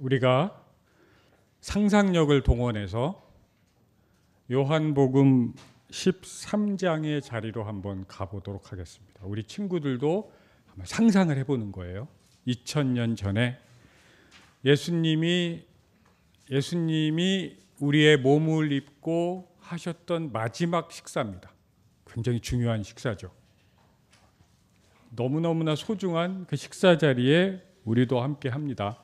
우리가 상상력을 동원해서 요한복음 13장의 자리로 한번 가보도록 하겠습니다. 우리 친구들도 한번 상상을 해보는 거예요. 2000년 전에 예수님이 우리의 몸을 입고 하셨던 마지막 식사입니다. 굉장히 중요한 식사죠. 너무너무나 소중한 그 식사 자리에 우리도 함께 합니다.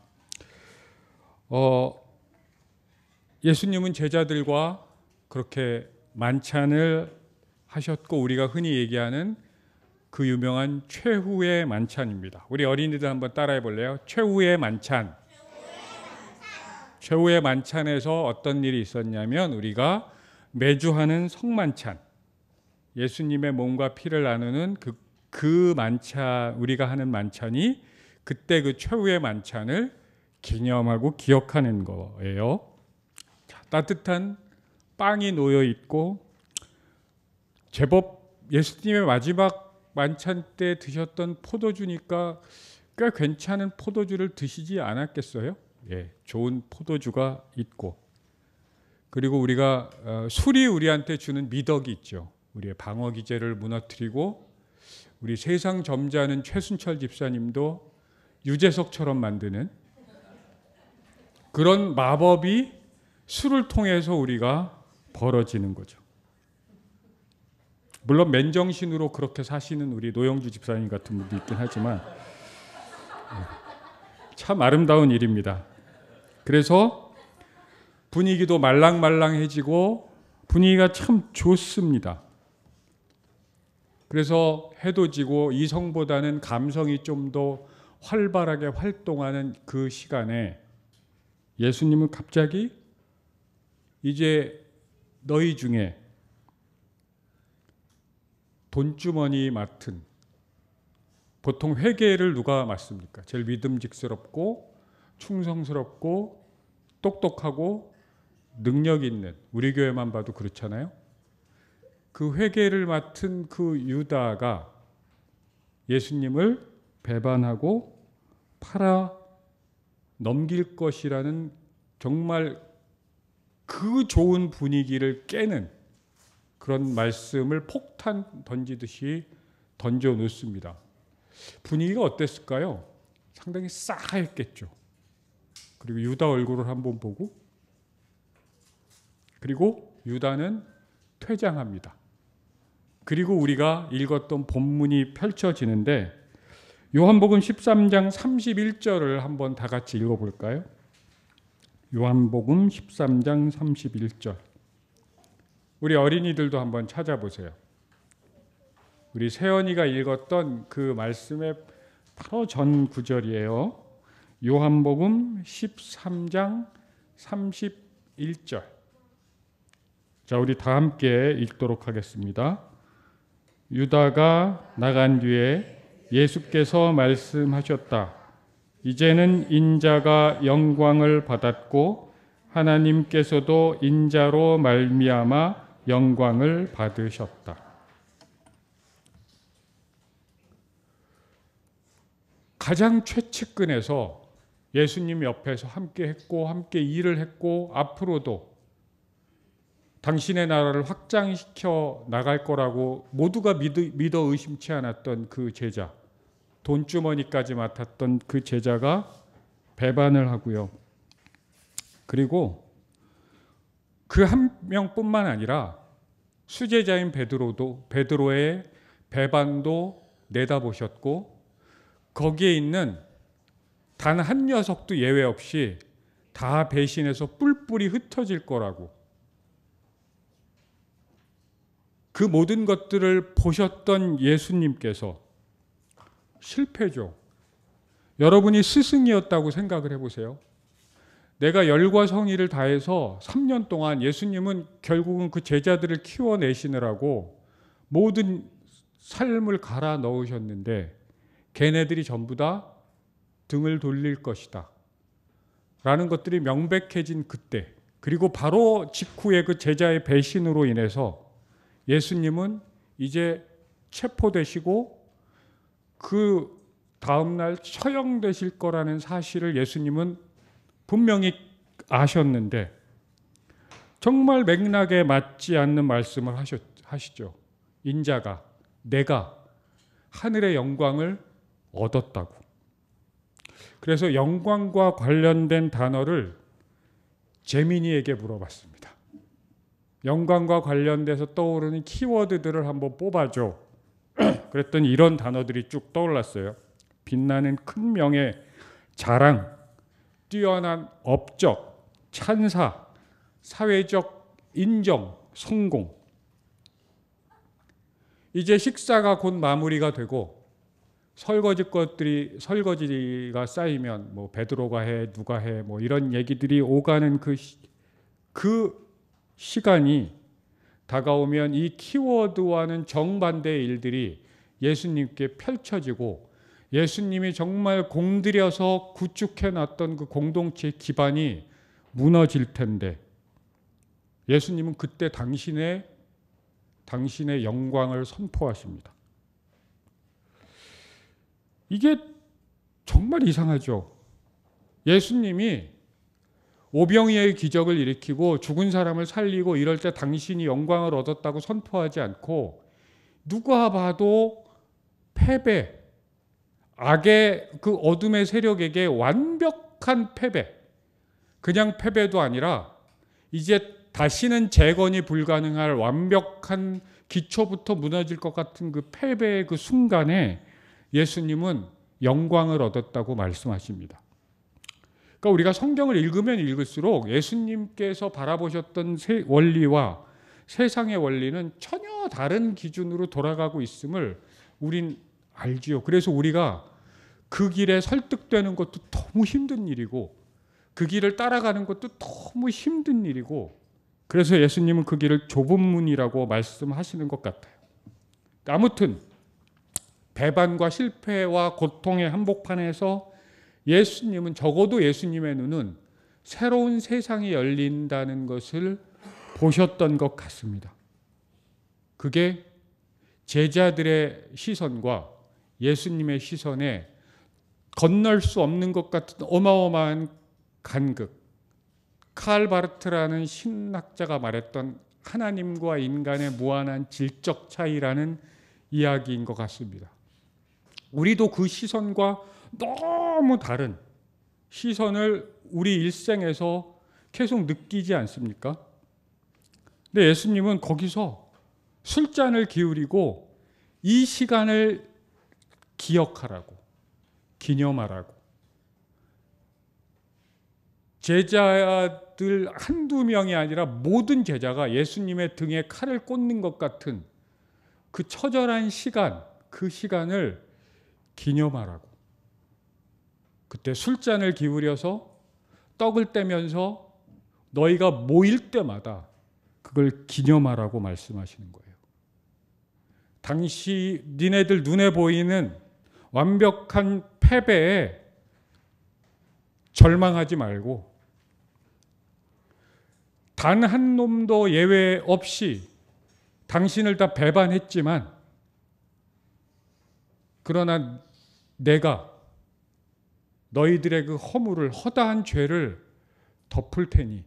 예수님은 제자들과 그렇게 만찬을 하셨고, 우리가 흔히 얘기하는 그 유명한 최후의 만찬입니다. 우리 어린이들 한번 따라해 볼래요? 최후의 만찬. 최후의 만찬에서 어떤 일이 있었냐면, 우리가 매주 하는 성만찬, 예수님의 몸과 피를 나누는 그 만찬, 우리가 하는 만찬이 그때 그 최후의 만찬을 기념하고 기억하는 거예요. 따뜻한 빵이 놓여 있고, 제법 예수님의 마지막 만찬 때 드셨던 포도주니까 꽤 괜찮은 포도주를 드시지 않았겠어요? 좋은 포도주가 있고, 그리고 우리가 술이 우리한테 주는 미덕이 있죠. 우리의 방어 기제를 무너뜨리고, 우리 세상 점잖은 최순철 집사님도 유재석처럼 만드는 그런 마법이 술을 통해서 우리가 벌어지는 거죠. 물론 맨정신으로 그렇게 사시는 우리 노영주 집사님 같은 분도 있긴 하지만 참 아름다운 일입니다. 그래서 분위기도 말랑말랑해지고 분위기가 참 좋습니다. 그래서 해도 지고 이성보다는 감성이 좀 더 활발하게 활동하는 그 시간에 예수님은 갑자기 이제 너희 중에 돈주머니 맡은, 보통 회계를 누가 맡습니까? 제일 믿음직스럽고 충성스럽고 똑똑하고 능력 있는, 우리 교회만 봐도 그렇잖아요. 그 회계를 맡은 그 유다가 예수님을 배반하고 팔아 넘길 것이라는 정말 그 좋은 분위기를 깨는 그런 말씀을 폭탄 던지듯이 던져 놓습니다. 분위기가 어땠을까요? 상당히 싸했겠죠. 그리고 유다 얼굴을 한번 보고, 그리고 유다는 퇴장합니다. 그리고 우리가 읽었던 본문이 펼쳐지는데, 요한복음 13장 31절을 한번 다 같이 읽어볼까요? 요한복음 13장 31절. 우리 어린이들도 한번 찾아보세요. 우리 세연이가 읽었던 그 말씀의 바로 전 구절이에요. 요한복음 13장 31절. 자, 우리 다 함께 읽도록 하겠습니다. 유다가 나간 뒤에 예수께서 말씀하셨다. 이제는 인자가 영광을 받았고 하나님께서도 인자로 말미암아 영광을 받으셨다. 가장 최측근에서 예수님 옆에서 함께 했고, 함께 일을 했고, 앞으로도 당신의 나라를 확장시켜 나갈 거라고 모두가 믿어 의심치 않았던 그 제자, 돈주머니까지 맡았던 그 제자가 배반을 하고요. 그리고 그 한 명뿐만 아니라 수제자인 베드로의 배반도 내다보셨고, 거기에 있는 단 한 녀석도 예외 없이 다 배신해서 뿔뿔이 흩어질 거라고, 그 모든 것들을 보셨던 예수님께서 실패죠. 여러분이 스승이었다고 생각을 해보세요. 내가 열과 성의를 다해서 3년 동안 예수님은 결국은 그 제자들을 키워내시느라고 모든 삶을 갈아 넣으셨는데, 걔네들이 전부 다 등을 돌릴 것이다 라는 것들이 명백해진 그때, 그리고 바로 직후에 그 제자의 배신으로 인해서 예수님은 이제 체포되시고 그 다음날 처형되실 거라는 사실을 예수님은 분명히 아셨는데 정말 맥락에 맞지 않는 말씀을 하시죠. 인자가, 내가 하늘의 영광을 얻었다고. 그래서 영광과 관련된 단어를 재민이에게 물어봤습니다. 영광과 관련돼서 떠오르는 키워드들을 한번 뽑아줘. 그랬더니 이런 단어들이 쭉 떠올랐어요. 빛나는 큰 명예, 자랑, 뛰어난 업적, 찬사, 사회적 인정, 성공. 이제 식사가 곧 마무리가 되고 설거지가 쌓이면 뭐 베드로가 해, 누가 해, 뭐 이런 얘기들이 오가는 그 시간이 다가오면 이 키워드와는 정반대의 일들이 예수님께 펼쳐지고 예수님이 정말 공들여서 구축해 놨던 그 공동체의 기반이 무너질 텐데 예수님은 그때 당신의 영광을 선포하십니다. 이게 정말 이상하죠. 예수님이 오병이어의 기적을 일으키고 죽은 사람을 살리고 이럴 때 당신이 영광을 얻었다고 선포하지 않고 누가 봐도 패배, 악의 그 어둠의 세력에게 완벽한 패배, 그냥 패배도 아니라 이제 다시는 재건이 불가능할 완벽한 기초부터 무너질 것 같은 그 패배의 그 순간에 예수님은 영광을 얻었다고 말씀하십니다. 그러니까 우리가 성경을 읽으면 읽을수록 예수님께서 바라보셨던 원리와 세상의 원리는 전혀 다른 기준으로 돌아가고 있음을 우린 알지요. 그래서 우리가 그 길에 설득되는 것도 너무 힘든 일이고 그 길을 따라가는 것도 너무 힘든 일이고 그래서 예수님은 그 길을 좁은 문이라고 말씀하시는 것 같아요. 아무튼 배반과 실패와 고통의 한복판에서 예수님은 적어도 예수님의 눈은 새로운 세상이 열린다는 것을 보셨던 것 같습니다. 그게 제자들의 시선과 예수님의 시선에 건널 수 없는 것 같은 어마어마한 간극. 칼 바르트라는 신학자가 말했던 하나님과 인간의 무한한 질적 차이라는 이야기인 것 같습니다. 우리도 그 시선과 너무 다른 시선을 우리 일생에서 계속 느끼지 않습니까? 근데 예수님은 거기서 술잔을 기울이고 이 시간을 기억하라고, 기념하라고. 제자들 한두 명이 아니라 모든 제자가 예수님의 등에 칼을 꽂는 것 같은 그 처절한 시간, 그 시간을 기념하라고. 그때 술잔을 기울여서 떡을 떼면서 너희가 모일 때마다 그걸 기념하라고 말씀하시는 거예요. 니네들 눈에 보이는 완벽한 패배에 절망하지 말고 단 한 놈도 예외 없이 당신을 다 배반했지만 그러나 내가 너희들의 그 허물을 허다한 죄를 덮을 테니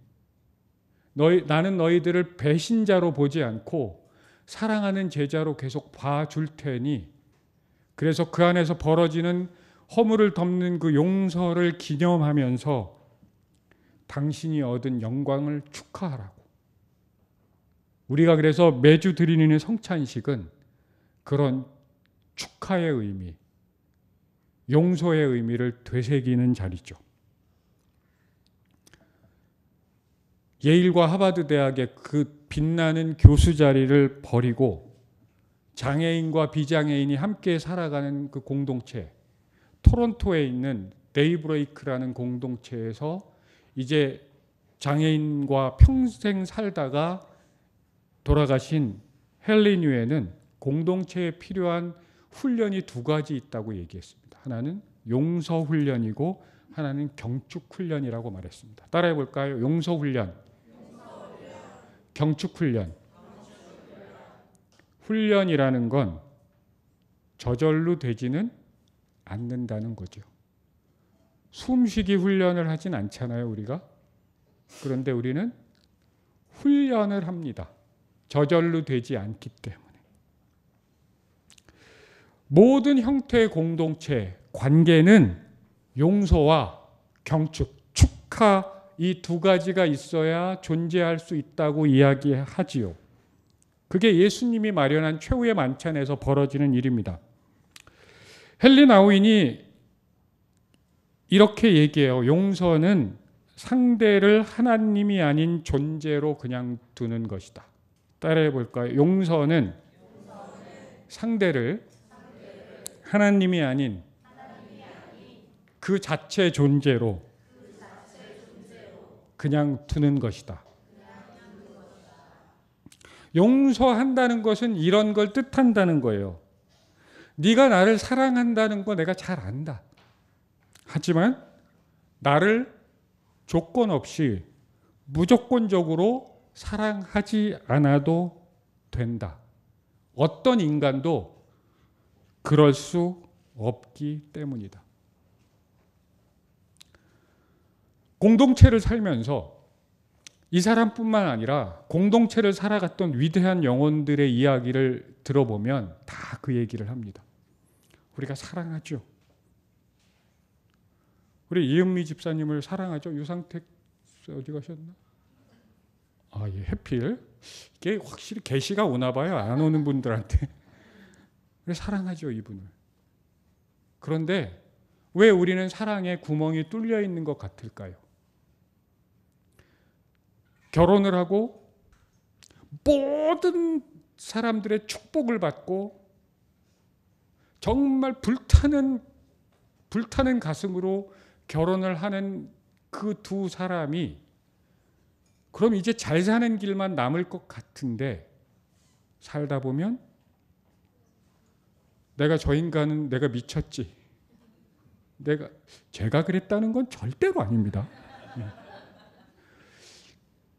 나는 너희들을 배신자로 보지 않고 사랑하는 제자로 계속 봐줄 테니 그래서 그 안에서 벌어지는 허물을 덮는 그 용서를 기념하면서 당신이 얻은 영광을 축하하라고. 우리가 그래서 매주 드리는 성찬식은 그런 축하의 의미, 용서의 의미를 되새기는 자리죠. 예일과 하버드 대학의 그 빛나는 교수 자리를 버리고 장애인과 비장애인이 함께 살아가는 그 공동체, 토론토에 있는 데이브레이크라는 공동체에서 이제 장애인과 평생 살다가 돌아가신 헨리 뉴에는 공동체에 필요한 훈련이 두 가지 있다고 얘기했습니다. 하나는 용서 훈련이고 하나는 경축 훈련이라고 말했습니다. 따라해 볼까요? 용서 훈련, 경축 훈련. 훈련이라는 건 저절로 되지는 않는다는 거죠. 숨쉬기 훈련을 하진 않잖아요, 우리가. 그런데 우리는 훈련을 합니다. 저절로 되지 않기 때문에. 모든 형태의 공동체, 관계는 용서와 경축, 축하 이 두 가지가 있어야 존재할 수 있다고 이야기하지요. 그게 예수님이 마련한 최후의 만찬에서 벌어지는 일입니다. 헨리 나우인이 이렇게 얘기해요. 용서는 상대를 하나님이 아닌 존재로 그냥 두는 것이다. 따라해 볼까요? 용서는 상대를 하나님이 아닌 그 자체 존재로 그냥 두는 것이다. 용서한다는 것은 이런 걸 뜻한다는 거예요. 네가 나를 사랑한다는 거 내가 잘 안다. 하지만 나를 조건 없이 무조건적으로 사랑하지 않아도 된다. 어떤 인간도 그럴 수 없기 때문이다. 공동체를 살면서 이 사람뿐만 아니라 공동체를 살아갔던 위대한 영혼들의 이야기를 들어보면 다 그 얘기를 합니다. 우리가 사랑하죠. 우리 이은미 집사님을 사랑하죠. 유상택 어디 가셨나? 아, 예, 해필. 이게 확실히 계시가 오나 봐요. 안 오는 분들한테. 사랑하죠, 이분을. 그런데 왜 우리는 사랑에 구멍이 뚫려 있는 것 같을까요? 결혼을 하고 모든 사람들의 축복을 받고 정말 불타는 가슴으로 결혼을 하는 그 두 사람이 그럼 이제 잘 사는 길만 남을 것 같은데 살다 보면 저 인간은 내가 미쳤지. 제가 그랬다는 건 절대로 아닙니다.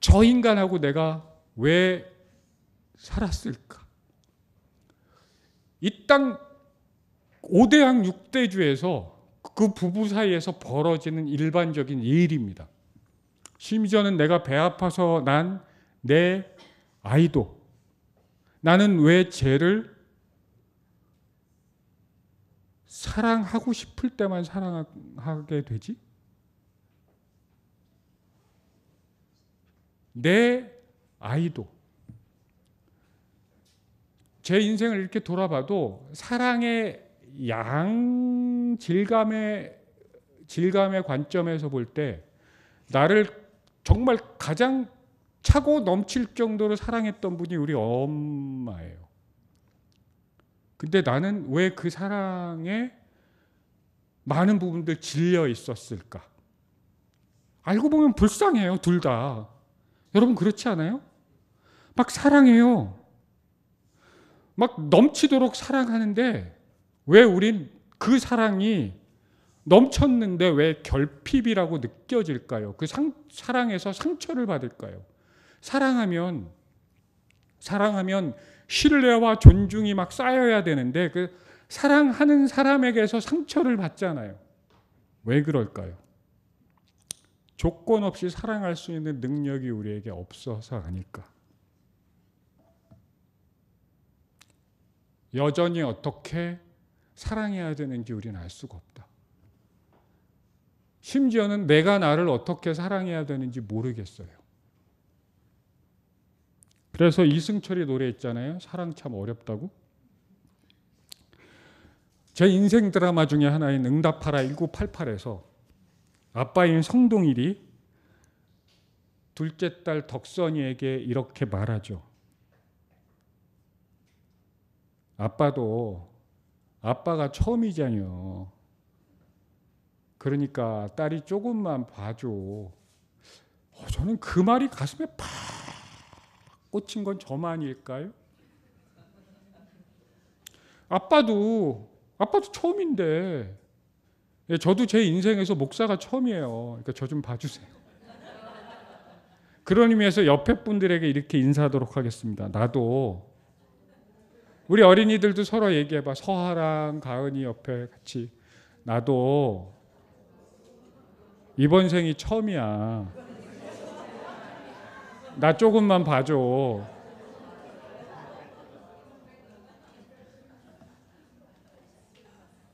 저 인간하고 내가 왜 살았을까? 이 땅 5대양 6대주에서 그 부부 사이에서 벌어지는 일반적인 일입니다. 심지어는 내가 배 아파서 난 내 아이도 나는 왜 쟤를 사랑하고 싶을 때만 사랑하게 되지? 내 아이도. 제 인생을 이렇게 돌아봐도 사랑의 질감의 관점에서 볼 때 나를 정말 가장 차고 넘칠 정도로 사랑했던 분이 우리 엄마예요. 근데 나는 왜 그 사랑에 많은 부분들 질려 있었을까? 알고 보면 불쌍해요, 둘 다. 여러분 그렇지 않아요? 막 사랑해요. 막 넘치도록 사랑하는데 왜 우린 그 사랑이 넘쳤는데 왜 결핍이라고 느껴질까요? 그 사랑에서 상처를 받을까요? 사랑하면 신뢰와 존중이 막 쌓여야 되는데 그 사랑하는 사람에게서 상처를 받잖아요. 왜 그럴까요? 조건 없이 사랑할 수 있는 능력이 우리에게 없어서 아닐까? 여전히 어떻게 사랑해야 되는지 우리는 알 수가 없다. 심지어는 내가 나를 어떻게 사랑해야 되는지 모르겠어요. 그래서 이승철이 노래했잖아요. 사랑 참 어렵다고. 제 인생 드라마 중에 하나인 응답하라 1988에서 아빠인 성동일이 둘째 딸 덕선이에게 이렇게 말하죠. 아빠가 처음이잖여. 그러니까 딸이 조금만 봐줘. 저는 그 말이 가슴에 팍 꽂힌 건 저만일까요? 아빠도 처음인데 저도 제 인생에서 목사가 처음이에요. 그러니까 저 좀 봐주세요. 그런 의미에서 옆에 분들에게 이렇게 인사하도록 하겠습니다. 나도 우리 어린이들도 서로 얘기해봐. 서하랑 가은이 옆에 같이 나도 이번 생이 처음이야. 나 조금만 봐줘.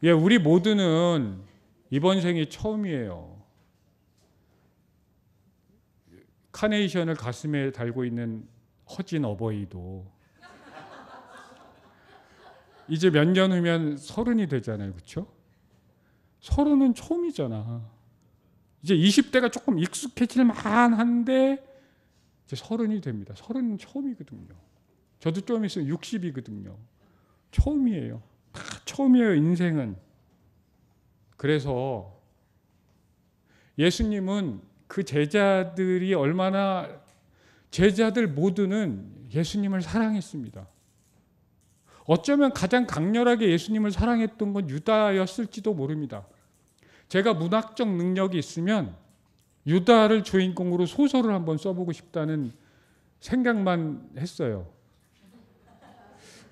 예, 우리 모두는 이번 생이 처음이에요. 카네이션을 가슴에 달고 있는 허진 어버이도 이제 몇 년 후면 30이 되잖아요. 그렇죠? 30은 처음이잖아. 이제 20대가 조금 익숙해질 만한데 이제 30이 됩니다. 30은 처음이거든요. 저도 좀 있으면 60이거든요. 처음이에요. 다 처음이에요, 인생은. 그래서 예수님은 그 제자들이 얼마나, 제자들 모두는 예수님을 사랑했습니다. 어쩌면 가장 강렬하게 예수님을 사랑했던 건 유다였을지도 모릅니다. 제가 문학적 능력이 있으면 유다를 주인공으로 소설을 한번 써보고 싶다는 생각만 했어요.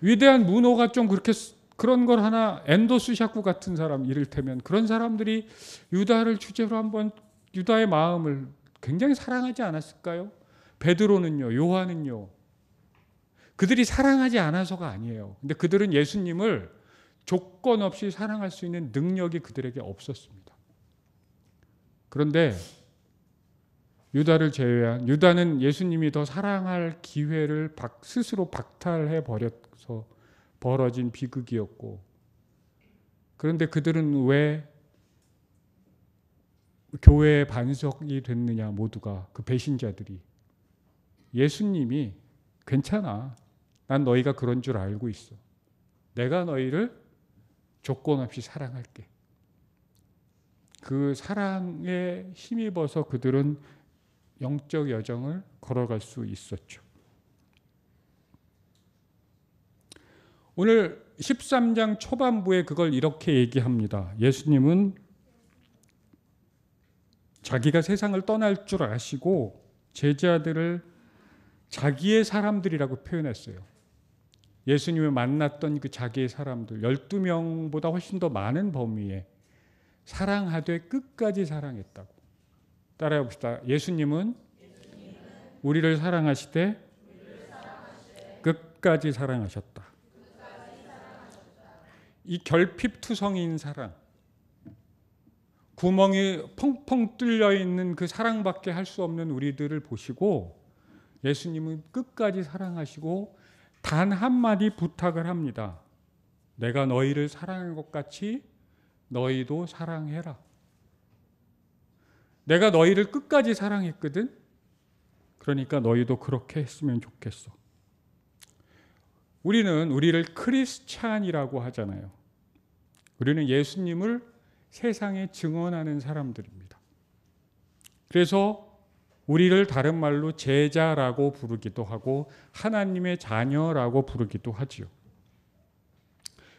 위대한 문호가 좀 그렇게 그런 걸 하나, 엔도스 샤쿠 같은 사람, 이를테면 그런 사람들이 유다를 주제로 한번 유다의 마음을 굉장히 사랑하지 않았을까요? 베드로는요, 요한은요. 그들이 사랑하지 않아서가 아니에요. 근데 그들은 예수님을 조건 없이 사랑할 수 있는 능력이 그들에게 없었습니다. 그런데 유다를 제외한, 유다는 예수님이 더 사랑할 기회를 스스로 박탈해 버려서 벌어진 비극이었고, 그런데 그들은 왜 교회의 반석이 됐느냐, 모두가, 그 배신자들이. 예수님이 괜찮아. 난 너희가 그런 줄 알고 있어. 내가 너희를 조건 없이 사랑할게. 그 사랑에 힘입어서 그들은 영적 여정을 걸어갈 수 있었죠. 오늘 13장 초반부에 그걸 이렇게 얘기합니다. 예수님은 자기가 세상을 떠날 줄 아시고 제자들을 자기의 사람들이라고 표현했어요. 예수님을 만났던 그 자기의 사람들, 12명보다 훨씬 더 많은 범위에 사랑하되 끝까지 사랑했다고. 따라해 봅시다. 예수님은 우리를 사랑하시되 끝까지 사랑하셨다. 이 결핍투성인 사랑, 구멍이 펑펑 뚫려 있는 그 사랑밖에 할 수 없는 우리들을 보시고 예수님은 끝까지 사랑하시고 단 한마디 부탁을 합니다. 내가 너희를 사랑한 것 같이 너희도 사랑해라. 내가 너희를 끝까지 사랑했거든. 그러니까 너희도 그렇게 했으면 좋겠어. 우리는 우리를 크리스찬이라고 하잖아요. 우리는 예수님을 세상에 증언하는 사람들입니다. 그래서 우리를 다른 말로 제자라고 부르기도 하고 하나님의 자녀라고 부르기도 하지요.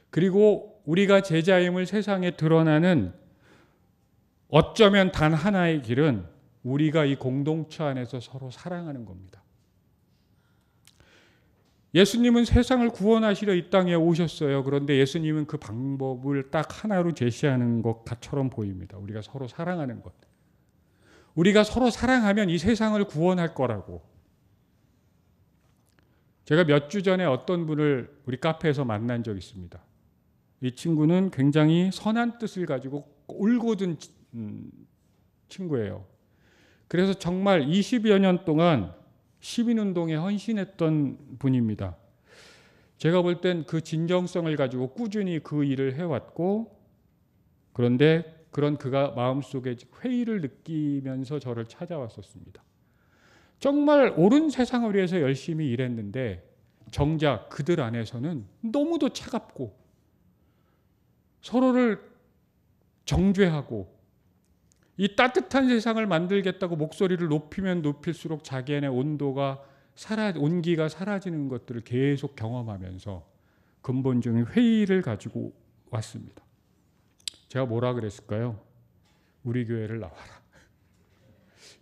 그리고 우리가 제자임을 세상에 드러나는 어쩌면 단 하나의 길은 우리가 이 공동체 안에서 서로 사랑하는 겁니다. 예수님은 세상을 구원하시려 이 땅에 오셨어요. 그런데 예수님은 그 방법을 딱 하나로 제시하는 것처럼 보입니다. 우리가 서로 사랑하는 것. 우리가 서로 사랑하면 이 세상을 구원할 거라고. 제가 몇 주 전에 어떤 분을 우리 카페에서 만난 적이 있습니다. 이 친구는 굉장히 선한 뜻을 가지고 올곧은 친구예요. 그래서 정말 20여 년 동안 시민운동에 헌신했던 분입니다. 제가 볼 땐 그 진정성을 가지고 꾸준히 그 일을 해왔고, 그런데 그런 그가 마음속에 회의를 느끼면서 저를 찾아왔었습니다. 정말 옳은 세상을 위해서 열심히 일했는데 정작 그들 안에서는 너무도 차갑고 서로를 정죄하고 이 따뜻한 세상을 만들겠다고 목소리를 높이면 높일수록 자기 안의 온기가 사라지는 것들을 계속 경험하면서 근본적인 회의를 가지고 왔습니다. 제가 뭐라 그랬을까요? 우리 교회를 나와라.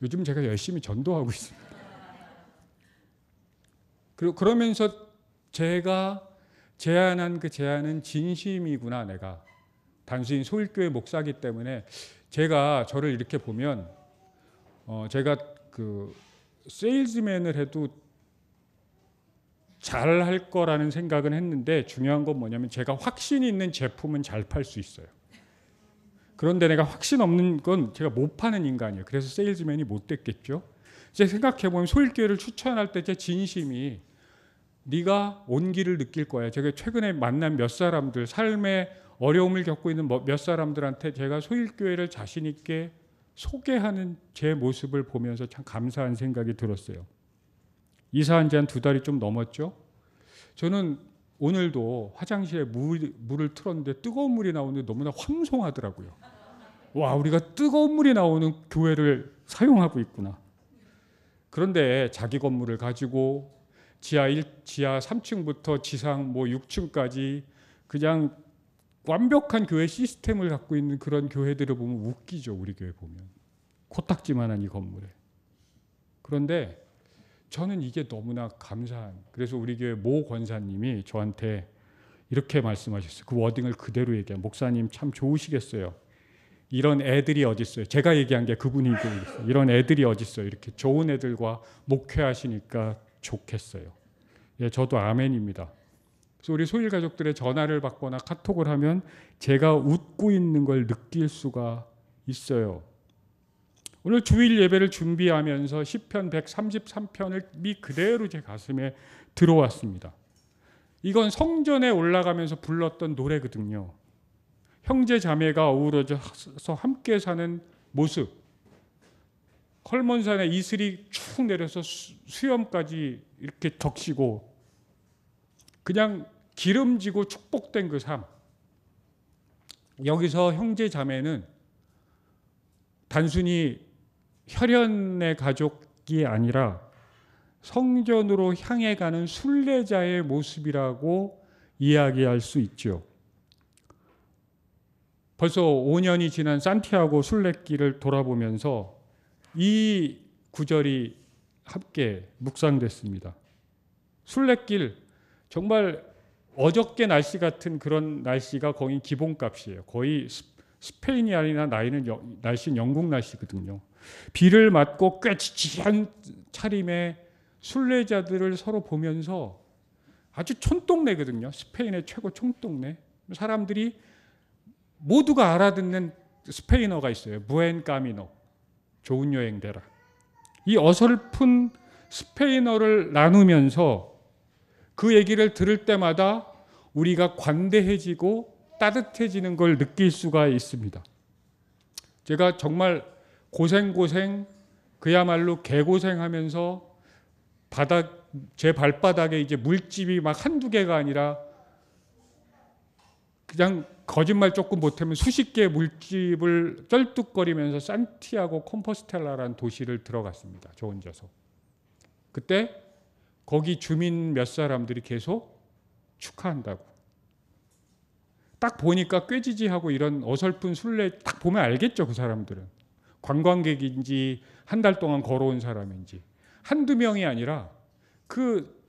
요즘 제가 열심히 전도하고 있습니다. 그리고 그러면서 제가 제안한 그 제안은 진심이구나. 내가 단순히 소일교회 목사기 때문에 제가 저를 이렇게 보면 제가 그 세일즈맨을 해도 잘할 거라는 생각은 했는데 중요한 건 뭐냐면 제가 확신 있는 제품은 잘 팔 수 있어요. 그런데 내가 확신 없는 건 제가 못 파는 인간이에요. 그래서 세일즈맨이 못 됐겠죠. 이제 생각해보면 소일교회를 추천할 때 제 진심이 네가 온기를 느낄 거야. 제가 최근에 만난 몇 사람들, 삶의 어려움을 겪고 있는 몇 사람들한테 제가 소일교회를 자신 있게 소개하는 제 모습을 보면서 참 감사한 생각이 들었어요. 이사한 지 한 2달이 좀 넘었죠. 저는 오늘도 화장실에 물을 틀었는데 뜨거운 물이 나오는데 너무나 황송하더라고요. 와, 우리가 뜨거운 물이 나오는 교회를 사용하고 있구나. 그런데 자기 건물을 가지고 지하 3층부터 지상 6층까지 그냥 완벽한 교회 시스템을 갖고 있는 그런 교회들을 보면 웃기죠. 우리 교회 보면. 코딱지만한 이 건물에. 그런데 저는 이게 너무나 감사한. 그래서 우리 교회 모 권사님이 저한테 이렇게 말씀하셨어요. 그 워딩을 그대로 얘기한. 목사님 참 좋으시겠어요. 이런 애들이 어딨어요. 제가 얘기한 게 그분이 얘기했어요. 이런 애들이 어딨어요. 이렇게 좋은 애들과 목회하시니까 좋겠어요. 예, 저도 아멘입니다. 그래서 우리 소일 가족들의 전화를 받거나 카톡을 하면 제가 웃고 있는 걸 느낄 수가 있어요. 오늘 주일 예배를 준비하면서 시편 133편을 그대로 제 가슴에 들어왔습니다. 이건 성전에 올라가면서 불렀던 노래거든요. 형제 자매가 어우러져서 함께 사는 모습. 헐몬산에 이슬이 쭉 내려서 수염까지 이렇게 덕시고 그냥 기름지고 축복된 그 삶. 여기서 형제 자매는 단순히 혈연의 가족이 아니라 성전으로 향해 가는 순례자의 모습이라고 이야기할 수 있죠. 벌써 5년이 지난 산티아고 순례길을 돌아보면서 이 구절이 함께 묵상됐습니다. 순례길, 정말 어저께 날씨 같은 그런 날씨가 거의 기본값이에요. 거의 스페인이 아니라 날씨는 영국 날씨거든요. 비를 맞고 꽤 지지한 차림의 순례자들을 서로 보면서 아주 촌동네거든요. 스페인의 최고 촌동네. 사람들이 모두가 알아듣는 스페인어가 있어요. 부엔 까미노. 좋은 여행 되라. 이 어설픈 스페인어를 나누면서 그 얘기를 들을 때마다 우리가 관대해지고 따뜻해지는 걸 느낄 수가 있습니다. 제가 정말 고생 그야말로 개고생하면서 제 발바닥에 이제 물집이 막 한두 개가 아니라 그냥 거짓말 조금 못하면 수십 개의 물집을 쩔뚝거리면서 산티아고 콤포스텔라라는 도시를 들어갔습니다. 저 혼자서. 그때 거기 주민 몇 사람들이 계속 축하한다고. 딱 보니까 꾀지지하고 이런 어설픈 순례 딱 보면 알겠죠. 그 사람들은. 관광객인지 한 달 동안 걸어온 사람인지. 한두 명이 아니라 그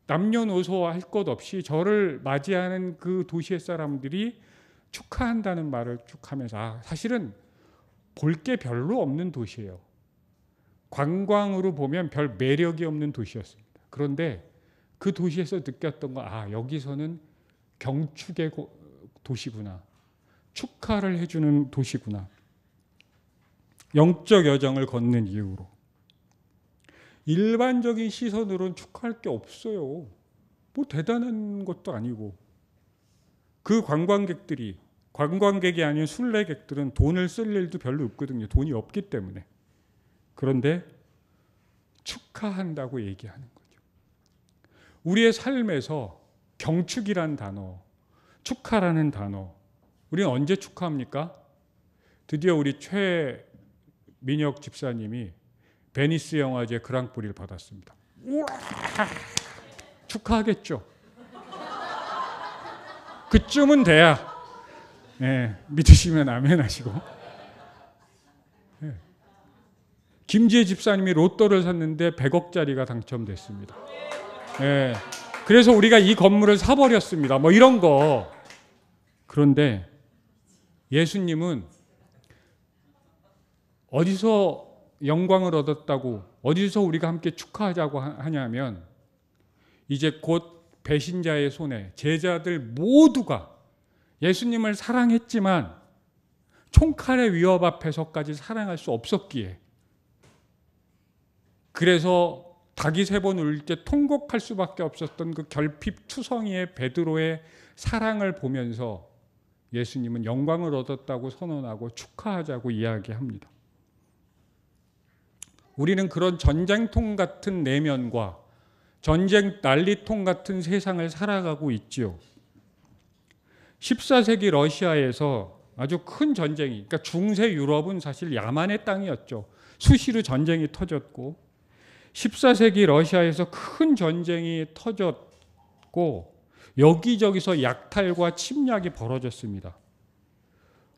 남녀노소 할 것 없이 저를 맞이하는 그 도시의 사람들이 축하한다는 말을 쭉 하면서 사실은 볼 게 별로 없는 도시예요. 관광으로 보면 별 매력이 없는 도시였습니다. 그런데 그 도시에서 느꼈던 거 여기서는 경축의 도시구나. 축하를 해주는 도시구나. 영적 여정을 걷는 이유로. 일반적인 시선으로는 축하할 게 없어요. 뭐 대단한 것도 아니고. 그 관광객이 아닌 순례객들은 돈을 쓸 일도 별로 없거든요. 돈이 없기 때문에. 그런데 축하한다고 얘기하는 거죠. 우리의 삶에서 경축이란 단어, 축하라는 단어, 우리는 언제 축하합니까? 드디어 우리 최민혁 집사님이 베니스 영화제 그랑프리를 받았습니다. 우와! 축하하겠죠. 그쯤은 돼야 믿으시면 아멘 하시고. 김지혜 집사님이 로또를 샀는데 100억짜리가 당첨됐습니다. 그래서 우리가 이 건물을 사버렸습니다. 뭐 이런 거. 그런데 예수님은 어디서 영광을 얻었다고, 어디서 우리가 함께 축하하자고 하냐면, 이제 곧 배신자의 손에 제자들 모두가 예수님을 사랑했지만 총칼의 위협 앞에서까지 사랑할 수 없었기에, 그래서 닭이 3번 울릴 때 통곡할 수밖에 없었던 그 결핍투성이의 베드로의 사랑을 보면서 예수님은 영광을 얻었다고 선언하고 축하하자고 이야기합니다. 우리는 그런 전쟁통 같은 내면과 전쟁 난리통 같은 세상을 살아가고 있지요. 14세기 러시아에서 아주 큰 전쟁이, 그러니까 중세 유럽은 사실 야만의 땅이었죠. 수시로 전쟁이 터졌고, 14세기 러시아에서 큰 전쟁이 터졌고, 여기저기서 약탈과 침략이 벌어졌습니다.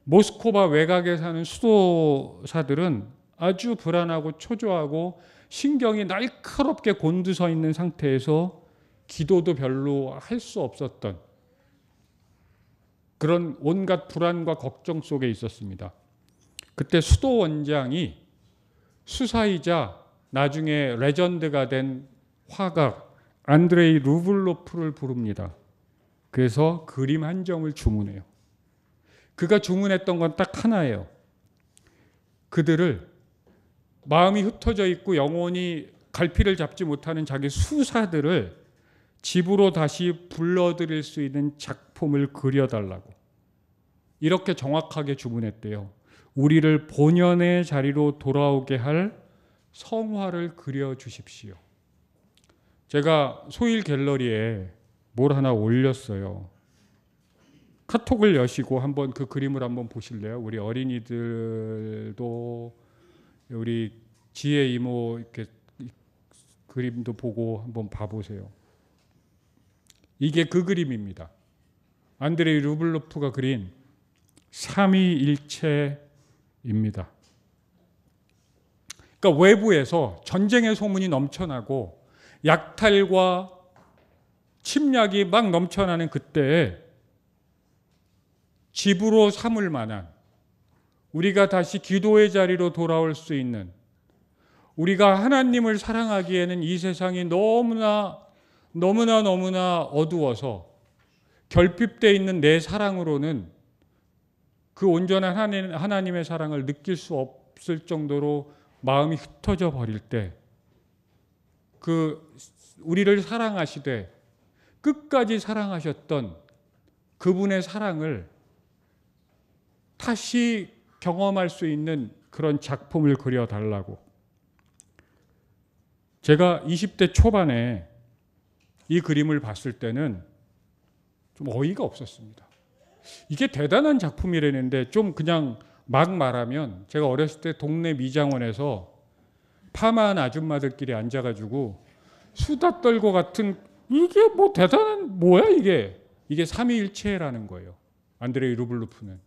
모스크바 외곽에 사는 수도사들은 아주 불안하고 초조하고 신경이 날카롭게 곤두서 있는 상태에서 기도도 별로 할 수 없었던 그런 온갖 불안과 걱정 속에 있었습니다. 그때 수도 원장이 수사이자 나중에 레전드가 된 화가 안드레이 루블로프를 부릅니다. 그래서 그림 한 점을 주문해요. 그가 주문했던 건 딱 하나예요. 그들을 마음이 흩어져 있고 영혼이 갈피를 잡지 못하는 자기 수사들을 집으로 다시 불러들일 수 있는 작품을 그려달라고. 이렇게 정확하게 주문했대요. 우리를 본연의 자리로 돌아오게 할 성화를 그려주십시오. 제가 소일 갤러리에 뭘 하나 올렸어요. 카톡을 여시고 한번 그 그림을 한번 보실래요? 우리 어린이들도 우리 지혜 이모 이렇게 그림도 보고 한번 봐보세요. 이게 그 그림입니다. 안드레이 루블로프가 그린 삼위일체입니다. 그러니까 외부에서 전쟁의 소문이 넘쳐나고 약탈과 침략이 막 넘쳐나는 그때에 집으로 삼을 만한, 우리가 다시 기도의 자리로 돌아올 수 있는, 우리가 하나님을 사랑하기에는 이 세상이 너무나 어두워서 결핍되어 있는 내 사랑으로는 그 온전한 하나님의 사랑을 느낄 수 없을 정도로 마음이 흩어져 버릴 때, 그 우리를 사랑하시되 끝까지 사랑하셨던 그분의 사랑을 다시 경험할 수 있는 그런 작품을 그려달라고. 제가 20대 초반에 이 그림을 봤을 때는 좀 어이가 없었습니다. 이게 대단한 작품이라는데, 좀 그냥 막 말하면, 제가 어렸을 때 동네 미장원에서 파마한 아줌마들끼리 앉아가지고 수다 떨고 같은, 이게 뭐 대단한, 뭐야 이게 삼위일체라는 거예요. 안드레이 루블로프는.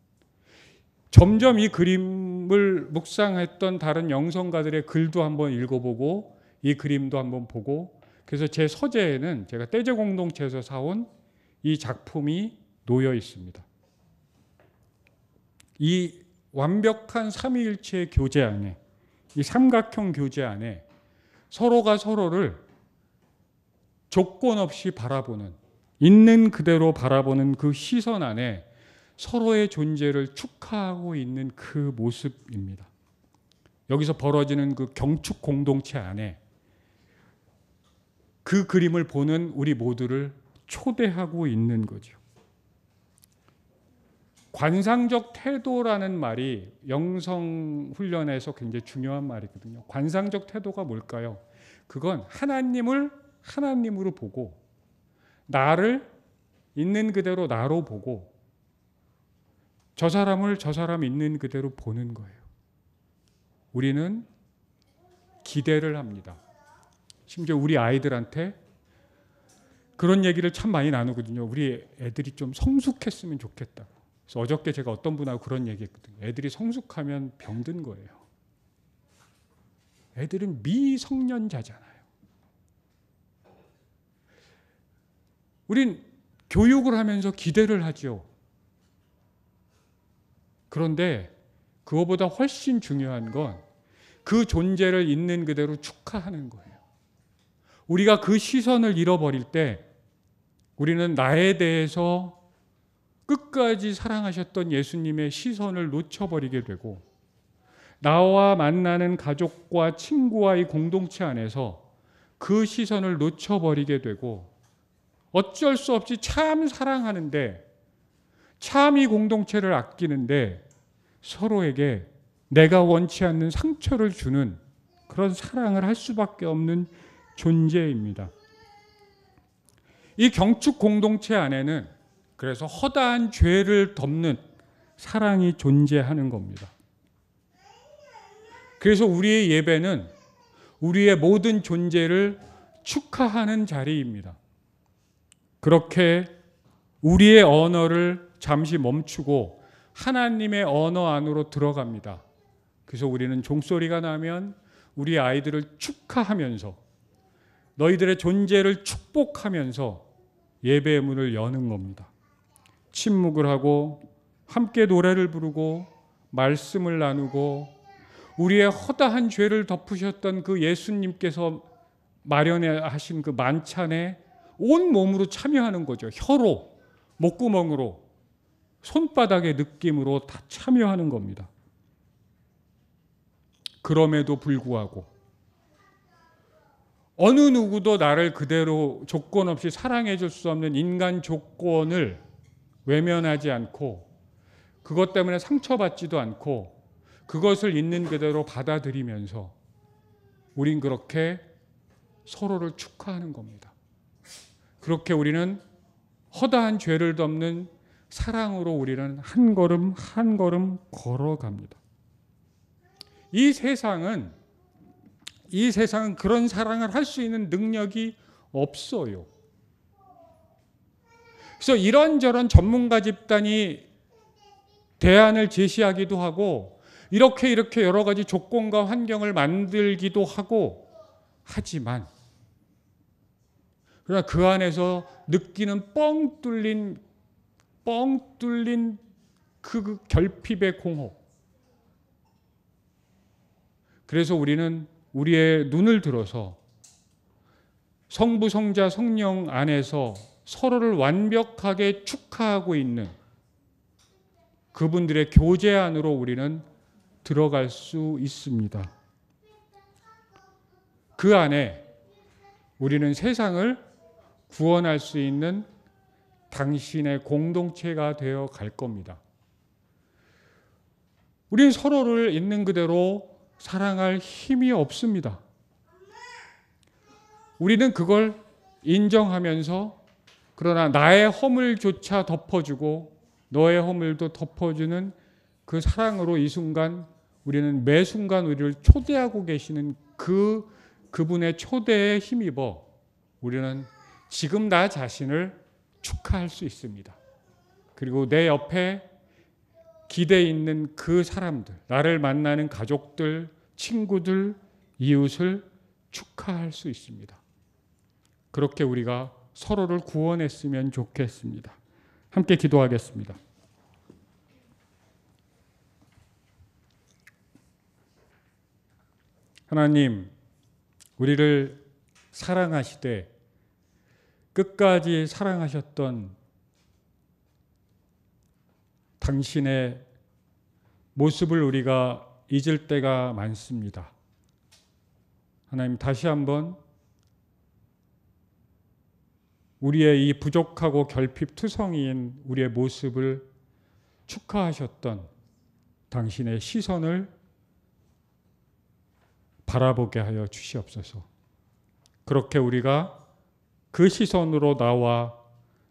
점점 이 그림을 묵상했던 다른 영성가들의 글도 한번 읽어보고 이 그림도 한번 보고, 그래서 제 서재에는 제가 떼제 공동체에서 사온 이 작품이 놓여 있습니다. 이 완벽한 삼위일체의 교제 안에, 이 삼각형 교제 안에 서로가 서로를 조건 없이 바라보는, 있는 그대로 바라보는 그 시선 안에 서로의 존재를 축하하고 있는 그 모습입니다. 여기서 벌어지는 그 경축 공동체 안에 그 그림을 보는 우리 모두를 초대하고 있는 거죠. 관상적 태도라는 말이 영성 훈련에서 굉장히 중요한 말이거든요. 관상적 태도가 뭘까요? 그건 하나님을 하나님으로 보고, 나를 있는 그대로 나로 보고, 저 사람을 저 사람 있는 그대로 보는 거예요. 우리는 기대를 합니다. 심지어 우리 아이들한테 그런 얘기를 참 많이 나누거든요. 우리 애들이 좀 성숙했으면 좋겠다고. 그래서 어저께 제가 어떤 분하고 그런 얘기했거든요. 애들이 성숙하면 병든 거예요. 애들은 미성년자잖아요. 우린 교육을 하면서 기대를 하죠. 그런데 그거보다 훨씬 중요한 건 그 존재를 있는 그대로 축하하는 거예요. 우리가 그 시선을 잃어버릴 때 우리는 나에 대해서 끝까지 사랑하셨던 예수님의 시선을 놓쳐버리게 되고, 나와 만나는 가족과 친구와의 공동체 안에서 그 시선을 놓쳐버리게 되고, 어쩔 수 없이 참 사랑하는데, 참 이 공동체를 아끼는데 서로에게 내가 원치 않는 상처를 주는 그런 사랑을 할 수밖에 없는 존재입니다. 이 경축 공동체 안에는 그래서 허다한 죄를 덮는 사랑이 존재하는 겁니다. 그래서 우리의 예배는 우리의 모든 존재를 축하하는 자리입니다. 그렇게 우리의 언어를 잠시 멈추고 하나님의 언어 안으로 들어갑니다. 그래서 우리는 종소리가 나면 우리 아이들을 축하하면서, 너희들의 존재를 축복하면서 예배의 문을 여는 겁니다. 침묵을 하고 함께 노래를 부르고 말씀을 나누고, 우리의 허다한 죄를 덮으셨던 그 예수님께서 마련하신 그 만찬에 온 몸으로 참여하는 거죠. 혀로, 목구멍으로, 손바닥의 느낌으로 다 참여하는 겁니다. 그럼에도 불구하고 어느 누구도 나를 그대로 조건 없이 사랑해 줄 수 없는 인간 조건을 외면하지 않고, 그것 때문에 상처받지도 않고, 그것을 있는 그대로 받아들이면서 우린 그렇게 서로를 축하하는 겁니다. 그렇게 우리는 허다한 죄를 덮는 사랑으로 우리는 한 걸음 한 걸음 걸어갑니다. 이 세상은 그런 사랑을 할 수 있는 능력이 없어요. 그래서 이런저런 전문가 집단이 대안을 제시하기도 하고, 이렇게 여러 가지 조건과 환경을 만들기도 하고 하지만, 그러나 그 안에서 느끼는 뻥 뚫린 그 결핍의 공허. 그래서 우리는 우리의 눈을 들어서 성부, 성자, 성령 안에서 서로를 완벽하게 축하하고 있는 그분들의 교제 안으로 우리는 들어갈 수 있습니다. 그 안에 우리는 세상을 구원할 수 있는 당신의 공동체가 되어 갈 겁니다. 우리는 서로를 있는 그대로 사랑할 힘이 없습니다. 우리는 그걸 인정하면서, 그러나 나의 허물조차 덮어주고 너의 허물도 덮어주는 그 사랑으로 이 순간 우리는 매 순간 우리를 초대하고 계시는 그분의 초대에 힘입어 우리는 지금 나 자신을 축하할 수 있습니다. 그리고 내 옆에 기대에 있는 그 사람들, 나를 만나는 가족들, 친구들, 이웃을 축하할 수 있습니다. 그렇게 우리가 서로를 구원했으면 좋겠습니다. 함께 기도하겠습니다. 하나님, 우리를 사랑하시되 끝까지 사랑하셨던 당신의 모습을 우리가 잊을 때가 많습니다. 하나님, 다시 한번 우리의 이 부족하고 결핍투성이인 우리의 모습을 축하하셨던 당신의 시선을 바라보게 하여 주시옵소서. 그렇게 우리가 그 시선으로 나와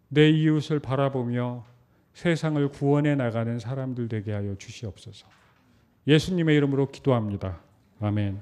내 이웃을 바라보며 세상을 구원해 나가는 사람들 되게 하여 주시옵소서. 예수님의 이름으로 기도합니다. 아멘.